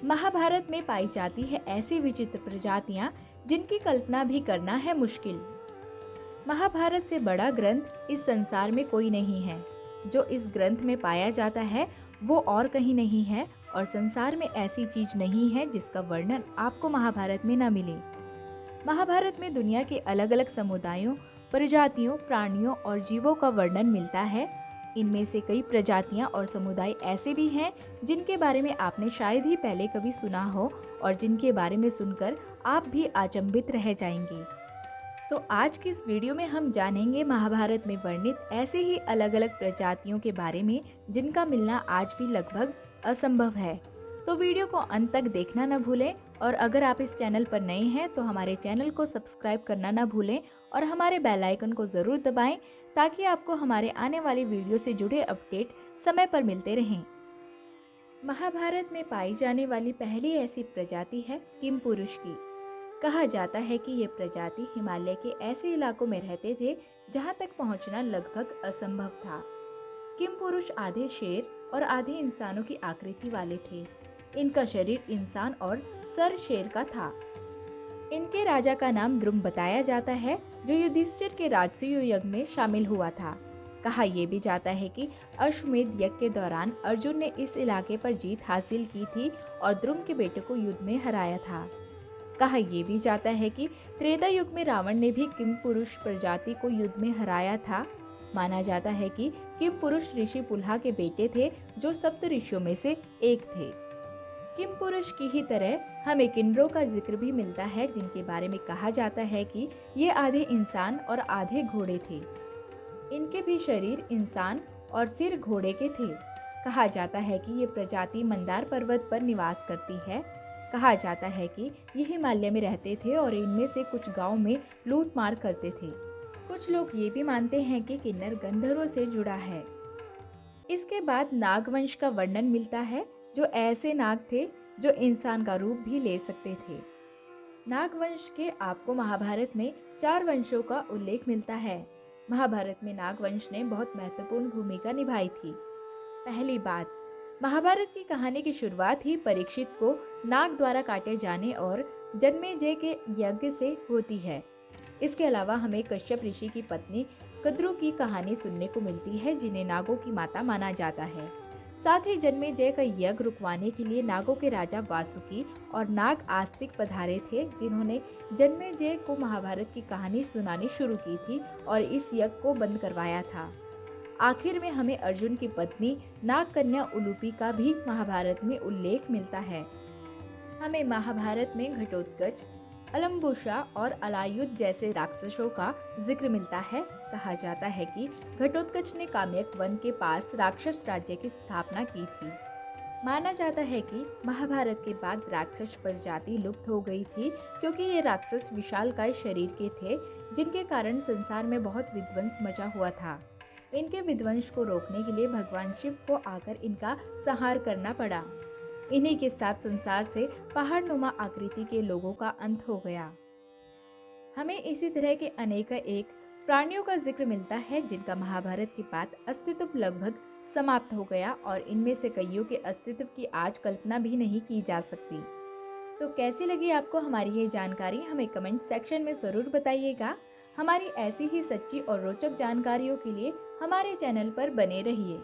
महाभारत में पाई जाती है ऐसी विचित्र प्रजातियां जिनकी कल्पना भी करना है मुश्किल। महाभारत से बड़ा ग्रंथ इस संसार में कोई नहीं है। जो इस ग्रंथ में पाया जाता है वो और कहीं नहीं है, और संसार में ऐसी चीज नहीं है जिसका वर्णन आपको महाभारत में न मिले। महाभारत में दुनिया के अलग अलग समुदायों, प्रजातियों, प्राणियों और जीवों का वर्णन मिलता है। इनमें से कई प्रजातियां और समुदाय ऐसे भी हैं जिनके बारे में आपने शायद ही पहले कभी सुना हो, और जिनके बारे में सुनकर आप भी अचंभित रह जाएंगे। तो आज की इस वीडियो में हम जानेंगे महाभारत में वर्णित ऐसे ही अलग अलग प्रजातियों के बारे में जिनका मिलना आज भी लगभग असंभव है। तो वीडियो को अंत तक देखना न भूलें, और अगर आप इस चैनल पर नए हैं तो हमारे चैनल को सब्सक्राइब करना न भूलें और हमारे बेल आइकन को ज़रूर दबाएं ताकि आपको हमारे आने वाली वीडियो से जुड़े अपडेट समय पर मिलते रहें। महाभारत में पाई जाने वाली पहली ऐसी प्रजाति है किमपुरुष की। कहा जाता है कि ये प्रजाति हिमालय के ऐसे इलाकों में रहते थे जहाँ तक पहुँचना लगभग असंभव था। किमपुरुष आधे शेर और आधे इंसानों की आकृति वाले थे। इनका शरीर इंसान और सर शेर का था। इनके राजा का नाम द्रुम बताया जाता है, जो युधिष्ठिर के राजसूय यज्ञ में शामिल हुआ था। कहा यह भी जाता है कि अश्वमेध यज्ञ के दौरान अर्जुन ने इस इलाके पर जीत हासिल की थी और द्रुम के बेटे को युद्ध में हराया था। कहा यह भी जाता है कि त्रेता युग में रावण ने भी किमपुरुष प्रजाति को युद्ध में हराया था। माना जाता है कि किमपुरुष ऋषि पुलहा के बेटे थे, जो सप्त ऋषियों में से एक थे। किमपुरुष की ही तरह हमें किन्नरों का जिक्र भी मिलता है, जिनके बारे में कहा जाता है कि ये आधे इंसान और आधे घोड़े थे। इनके भी शरीर इंसान और सिर घोड़े के थे। कहा जाता है कि ये प्रजाति मंदार पर्वत पर निवास करती है। कहा जाता है कि ये हिमालय में रहते थे और इनमें से कुछ गांव में लूट मार करते थे। कुछ लोग ये भी मानते हैं कि किन्नर गंधर्वों से जुड़ा है। इसके बाद नागवंश का वर्णन मिलता है, जो ऐसे नाग थे जो इंसान का रूप भी ले सकते थे। नागवंश के आपको महाभारत में 4 वंशों का उल्लेख मिलता है। महाभारत में नागवंश ने बहुत महत्वपूर्ण भूमिका निभाई थी। पहली बात, महाभारत की कहानी की शुरुआत ही परीक्षित को नाग द्वारा काटे जाने और जन्मेजय के यज्ञ से होती है। इसके अलावा हमें कश्यप ऋषि की पत्नी कद्रु की कहानी सुनने को मिलती है, जिन्हें नागों की माता माना जाता है। साथ ही जन्मेजय का यज्ञ रुकवाने के लिए नागों के राजा वासुकी और नाग आस्तिक पधारे थे, जिन्होंने जन्मेजय को महाभारत की कहानी सुनानी शुरू की थी और इस यज्ञ को बंद करवाया था। आखिर में हमें अर्जुन की पत्नी नाग कन्या उलूपी का भी महाभारत में उल्लेख मिलता है। हमें महाभारत में घटोत्कच, अलम्बुसा और अलायुध जैसे राक्षसों का जिक्र मिलता है। कहा जाता है कि घटोत्कच ने काम्यक वन के पास राक्षस राज्य की स्थापना की थी। माना जाता है कि महाभारत के बाद राक्षस प्रजाति लुप्त हो गई थी, क्योंकि ये राक्षस विशालकाय शरीर के थे, जिनके कारण संसार में बहुत विध्वंस मचा हुआ था। इनके विध्वंस को रोकने के लिए भगवान शिव को आकर इनका संहार करना पड़ा। इन्हीं के साथ संसार से पहाड़नुमा आकृति के लोगों का अंत हो गया। हमें इसी तरह के अनेक एक प्राणियों का जिक्र मिलता है, जिनका महाभारत के बाद अस्तित्व लगभग समाप्त हो गया, और इनमें से कईयों के अस्तित्व की आज कल्पना भी नहीं की जा सकती। तो कैसी लगी आपको हमारी ये जानकारी, हमें कमेंट सेक्शन में ज़रूर बताइएगा। हमारी ऐसी ही सच्ची और रोचक जानकारियों के लिए हमारे चैनल पर बने रहिए।